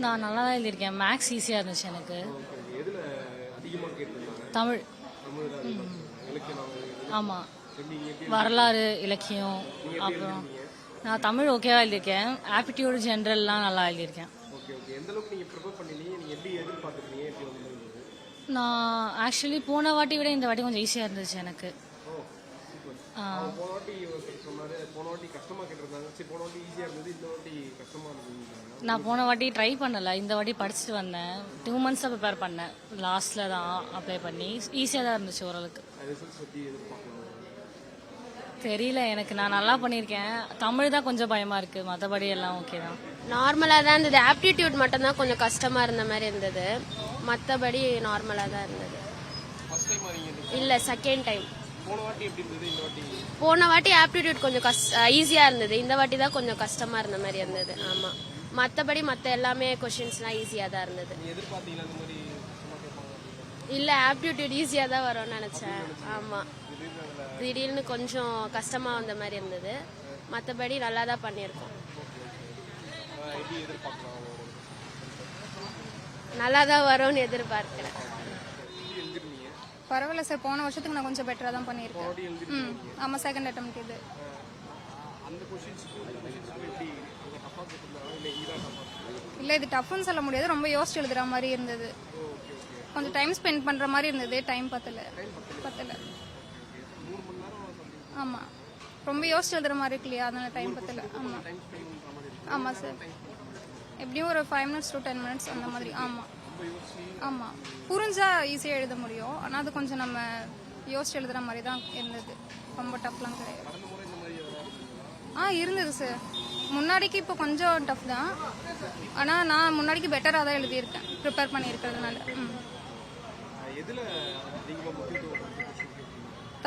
நான் நல்லா தான் எழுதியிருக்கேன். மேக்ஸ் ஈஸியாக இருந்துச்சு எனக்கு. தமிழ். ஆமாம், வரலாறு, இலக்கியம். அப்புறம் நான் தமிழ் ஓகேவா எழுதியிருக்கேன். ஆப்டிடியூடு ஜென்ரல்லாம் நல்லா எழுதியிருக்கேன். நான் ஆக்சுவலி போன வாட்டி விட இந்த வாட்டி கொஞ்சம் ஈஸியாக இருந்துச்சு எனக்கு. நான் போன வாட்டி ட்ரை பண்ணலை, இந்த வாட்டி படிச்சுட்டு வந்தேன். 2 months ப்ரிப்பேர் பண்ணேன். லாஸ்ட்டில் தான் அப்ளை பண்ணி ஈஸியாக தான் இருந்துச்சு ஓரளவுக்கு. தெரியல எனக்கு, நான் நல்லா பண்ணியிருக்கேன். தமிழ் தான் கொஞ்சம் பயமாக இருக்குது, மற்றபடி எல்லாம் ஓகே தான். நார்மலாக தான் இருந்தது. ஆப்டிடியூட் மட்டும்தான் கொஞ்சம் கஷ்டமாக இருந்த மாதிரி இருந்தது. மற்றபடி நார்மலாக தான் இருந்தது. இல்லை, செகண்ட் டைம். போன வாட்டி ஆப்டிடியூட் கொஞ்சம் ஈஸியாக இருந்தது. இந்த வாட்டி தான் கொஞ்சம் கஷ்டமாக இருந்த மாதிரி இருந்தது. ஆமாம், மற்றபடி மற்ற எல்லாமே கொஷின்ஸ்லாம் ஈஸியாக தான் இருந்தது. இல்லை, ஆப்டிடியூட் ஈஸியாக தான் வரும்னு நினச்சேன். ஆமாம், திடீர்னு கொஞ்சம் கஷ்டமாக வந்த மாதிரி இருந்தது. மற்றபடி நல்லா தான் பண்ணியிருக்கோம். நல்லா தான் வரும்னு எதிர்பார்க்கிறேன். பரவாயில்ல சார், போன வருஷத்துக்கு நான் கொஞ்சம் பெட்டராக தான் பண்ணியிருக்கேன். ஆமாம், செகண்ட் அட்டெம்ப்ட் இது. இல்லை, இது டஃப்னு சொல்ல முடியாது, ரொம்ப யோசிச்சு எழுதுற மாதிரி இருந்தது. கொஞ்சம் டைம் ஸ்பெண்ட் பண்ணுற மாதிரி இருந்தது. டைம் பத்தலை. ஆமாம், ரொம்ப யோசிச்சு எழுதுற மாதிரி இருக்கு இல்லையா, அதனால டைம் பத்தலை. ஆமாம் ஆமாம் சார், எப்படியும் ஒரு 5 minutes to 10 minutes அந்த மாதிரி. ஆமாம் ஆமாம், புரிஞ்சா ஈஸியாக எழுத முடியும். ஆனால் அது கொஞ்சம் நம்ம யோசிச்சு எழுதுற மாதிரி தான் இருந்தது. ரொம்ப டஃப்லாம் கிடையாது. இருந்தது சார். முன்னாடிக்கு இப்போ கொஞ்சம் டஃப் தான். ஆனால் நான் முன்னாடிக்கு பெட்டராக தான் எழுதியிருக்கேன், ப்ரிப்பேர் பண்ணியிருக்கிறதுனால.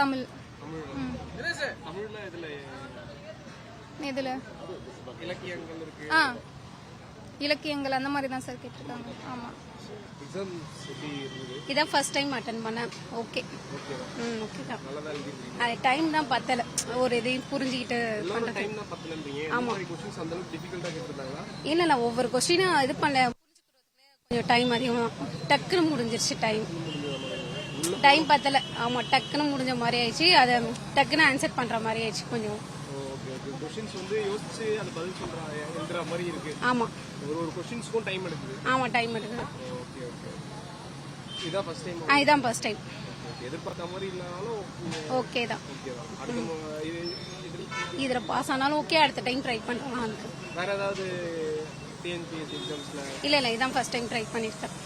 தமிழ். எதில்? இலக்கியங்கள் அந்த மாதிரி தான் சார் கேட்டிருக்காங்க. ஆமாம், இதான் ஃபர்ஸ்ட் டைம் அட்டன் பண்ணேன். ஓகே. ஓகே தான். அது டைம் தான் பத்தலை, ஒரு இதையும் புரிஞ்சுக்கிட்டு பண்ணுறது. ஆமாம், இல்லை ஒவ்வொரு கொஸ்டினும் இது பண்ண கொஞ்சம் டைம் அதிகமாக டக்குன்னு முடிஞ்சிருச்சு. டைம் பத்தலை. ஆமாம், டக்குன்னு முடிஞ்ச மாதிரி ஆயிடுச்சு. அதை டக்குன்னு ஆன்சர் பண்ணுற மாதிரி ஆயிடுச்சு கொஞ்சம். ஆமாம், ஆமாம், டைம் எடுக்குது. இதான் ஃபர்ஸ்ட் டைம். ஓகே தான். இதில் பாஸ் ஆனாலும் ஓகே, அடுத்த டைம் ட்ரை பண்ணுறோம். இல்லை, இதான் ஃபர்ஸ்ட் டைம் ட்ரை பண்ணியிருக்கேன்.